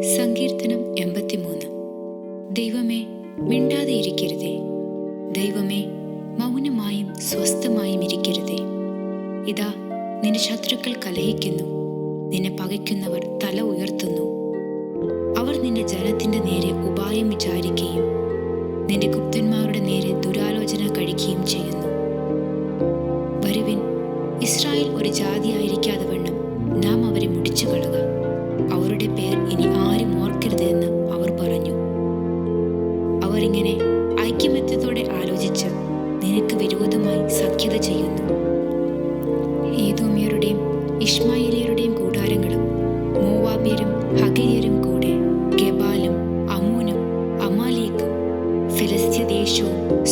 സങ്കീർത്തനം 83. ദൈവമേ, മിണ്ടാതെ ഇരിക്കരുതേ. ദൈവമേ, മൗനമായും സ്വസ്ഥമായും ഇരിക്കരുതേ. ഇതാ, നിന്റെ ശത്രുക്കൾ കലഹിക്കുന്നു, നിന്നെ പകയ്ക്കുന്നവർ തല ഉയർത്തുന്നു. അവർ നിന്റെ ജനത്തിന്റെ നേരെ ഉപായം വിചാരിക്കുകയും നിന്റെ ഗുപ്തന്മാരുടെ നേരെ ദുരാലോചന കഴിക്കുകയും ചെയ്യുന്നു. വരുവിൻ, ഇസ്രായേൽ ഒരു ജാതിയായിരിക്കാതെ വണ്ണം നാം അവരെ മുടിച്ചു കളക. അവരുടെ പേർ ഇനി ആരും ഓർക്കരുത് എന്ന് അവർ പറഞ്ഞു. അവർ ഇങ്ങനെ ഐക്യമത്യത്തോടെ ആലോചിച്ച് നിനക്ക് വിരോധമായി സഖ്യത ചെയ്യുന്നു. ഏദോമ്യരുടെയും ഇശ്മായേലിയരുടെയും കൂടാരങ്ങളും മോവാബ്യരും ഹഗര്യരും കൂടെ ഗെബാലും അമ്മോനും അമാലേക്കും ഫിലിസ്ത്യ ദേശവും